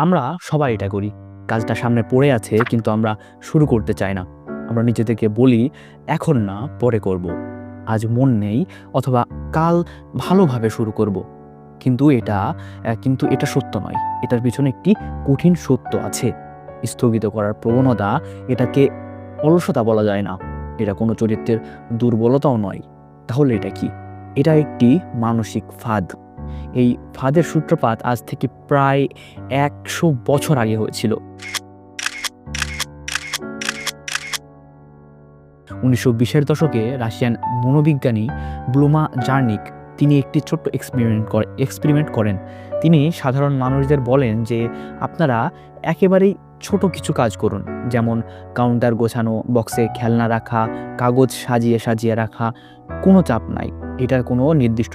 আমরা সবাই এটা করি। কাজটা সামনে পড়ে আছে কিন্তু আমরা শুরু করতে চাই না। আমরা নিজেদেরকে বলি, এখন না, পরে করব। আজ মন নেই, অথবা কাল ভালোভাবে শুরু করব। কিন্তু এটা সত্য নয়। এটার পিছনে একটি কঠিন সত্য আছে। স্থগিত করার প্রবণতা, এটাকে অলসতা বলা যায় না। এটা কোনো চরিত্রের দুর্বলতাও নয়। তাহলে এটা কি? এটা একটি মানসিক ফাঁদ। এই ফাঁদের সূত্রপাত আজ থেকে প্রায় ১০০ বছর আগে হয়েছিল। ১৯২০-এর দশকে রাশিয়ান মনোবিজ্ঞানী ব্লুমা জার্নিক তিনি একটি ছোট্ট এক্সপেরিমেন্ট করেন। তিনি সাধারণ মানুষদের বলেন যে আপনারা একেবারেই ছোট কিছু কাজ করুন, যেমন কাউন্টার গোছানো, বক্সে খেলনা রাখা, কাগজ সাজিয়ে সাজিয়ে রাখা। কোনো চাপ নাই, এটার কোনো নির্দিষ্ট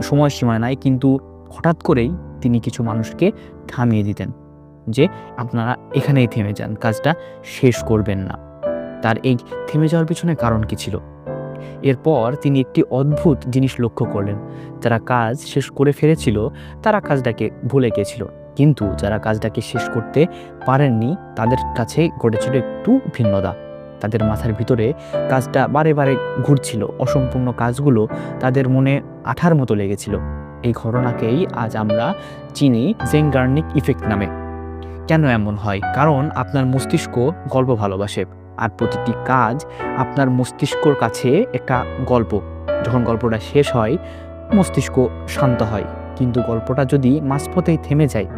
সময় সীমা নাই। কিন্তু হঠাৎ করেই তিনি কিছু মানুষকে থামিয়ে দিতেন যে আপনারা এখানেই থেমে যান, কাজটা শেষ করবেন না। তার এই থেমে যাওয়ার পিছনে কারণ কি ছিল? এরপর তিনি একটি অদ্ভুত জিনিস লক্ষ্য করলেন। যারা কাজ শেষ করে ফেলেছিল তারা কাজটাকে ভুলে গিয়েছিল, কিন্তু যারা কাজটাকে শেষ করতে পারেননি তাদের কাছে ঘটেছিল একটু ভিন্নতা। তাদের মাথার ভিতরে কাজটা বারে বারে ঘুরছিল, অসম্পূর্ণ কাজগুলো তাদের মনে আঠার মতো লেগেছিল। এই ঘটনাকেই আজ আমরা চিনি জেনগার্নিক ইফেক্ট নামে। কেন এমন হয়? কারণ আপনার মস্তিষ্ক গল্প ভালোবাসে, আর প্রতিটি কাজ আপনার মস্তিষ্কর কাছে একটা গল্প। যখন গল্পটা শেষ হয়, মস্তিষ্ক শান্ত হয়। কিন্তু গল্পটা যদি মাঝপথেই থেমে যায়,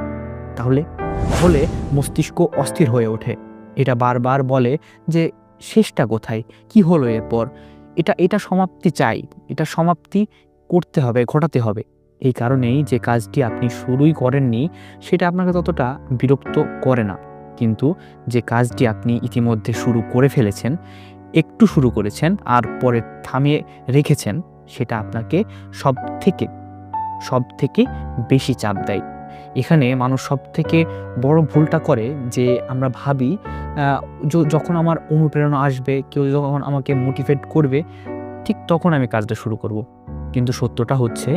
তাহলে তাহলে মস্তিষ্ক অস্থির হয়ে ওঠে। এটা বারবার বলে যে শেষটা কোথায়, কি হলো এরপর? এটা সমাপ্তি চাই, এটা সমাপ্তি করতে হবে, ঘটাতে হবে। এই কারণেই যে কাজটি আপনি শুরুই করেননি সেটা আপনাকে ততটা বিরক্ত করে না। কিন্তু যে কাজটি আপনি ইতিমধ্যে শুরু করে ফেলেছেন, একটু শুরু করেছেন আর পরে থামিয়ে রেখেছেন, সেটা আপনাকে সবথেকে বেশি চাপ দেয়। এখানে মানুষ সবথেকে বড় ভুলটা করে যে আমরা ভাবি যখন আমার অনুপ্রেরণা আসবে, কেউ যখন আমাকে মোটিভেট করবে, ঠিক তখন আমি কাজটা শুরু করব। কিন্তু সত্যটা হচ্ছে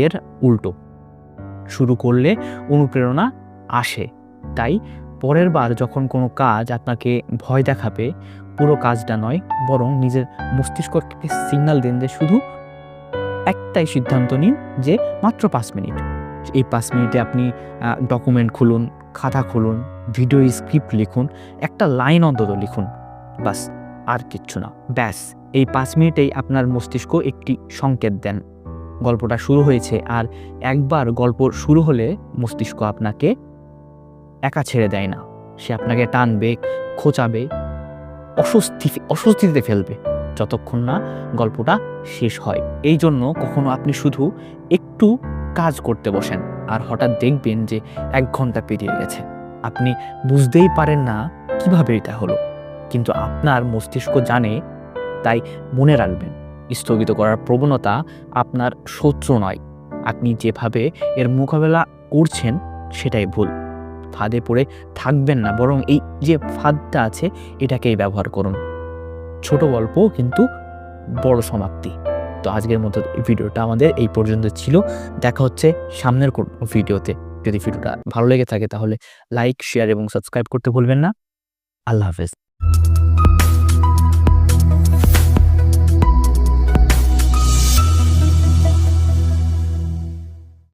এর উল্টো। শুরু করলে অনুপ্রেরণা আসে। তাই পরের বার যখন কোনো কাজ আপনাকে ভয় দেখাবে, পুরো কাজটা নয়, বরং নিজের মস্তিষ্ককে সিগন্যাল দিন যে শুধু একটাই সিদ্ধান্ত নিন, যে মাত্র ৫ মিনিট। এই ৫ মিনিটে আপনি ডকুমেন্ট খুলুন, খাতা খুলুন, ভিডিও স্ক্রিপ্ট লিখুন, একটা লাইন অন্তত লিখুন, বাস, আর কিচ্ছু না। ব্যাস, এই ৫ মিনিটেই আপনার মস্তিষ্ক একটি সংকেত দেন গল্পটা শুরু হয়েছে। আর একবার গল্প শুরু হলে মস্তিষ্ক আপনাকে একা ছেড়ে দেয় না। সে আপনাকে টানবে, খোঁচাবে, অস্বস্তিতে ফেলবে, যতক্ষণ না গল্পটা শেষ হয়। এই জন্য কখনো আপনি শুধু একটু কাজ করতে বসেন আর হঠাৎ দেখবেন যে ১ ঘন্টা পেরিয়ে গেছে। আপনি বুঝতেই পারেন না কিভাবে এটা হলো, কিন্তু আপনার মস্তিষ্ক জানে। তাই মনে রাখবেন, স্থগিত করার প্রবণতা আপনার শত্রু নয়। আপনি যেভাবে এর মোকাবেলা করছেন সেটাই ভুল। ফাঁদে পড়ে থাকবেন না, বরং এই যে ফাঁদটা আছে এটাকেই ব্যবহার করুন। ছোট গল্প কিন্তু বড় সমাপ্তি। তো আজকের মতো ভিডিওটা আমাদের এই পর্যন্ত ছিল। দেখা হচ্ছে সামনের কোন ভিডিওতে। যদি ভিডিওটা ভালো লেগে থাকে তাহলে লাইক, শেয়ার এবং সাবস্ক্রাইব করতে ভুলবেন না। আল্লাহ হাফেজ।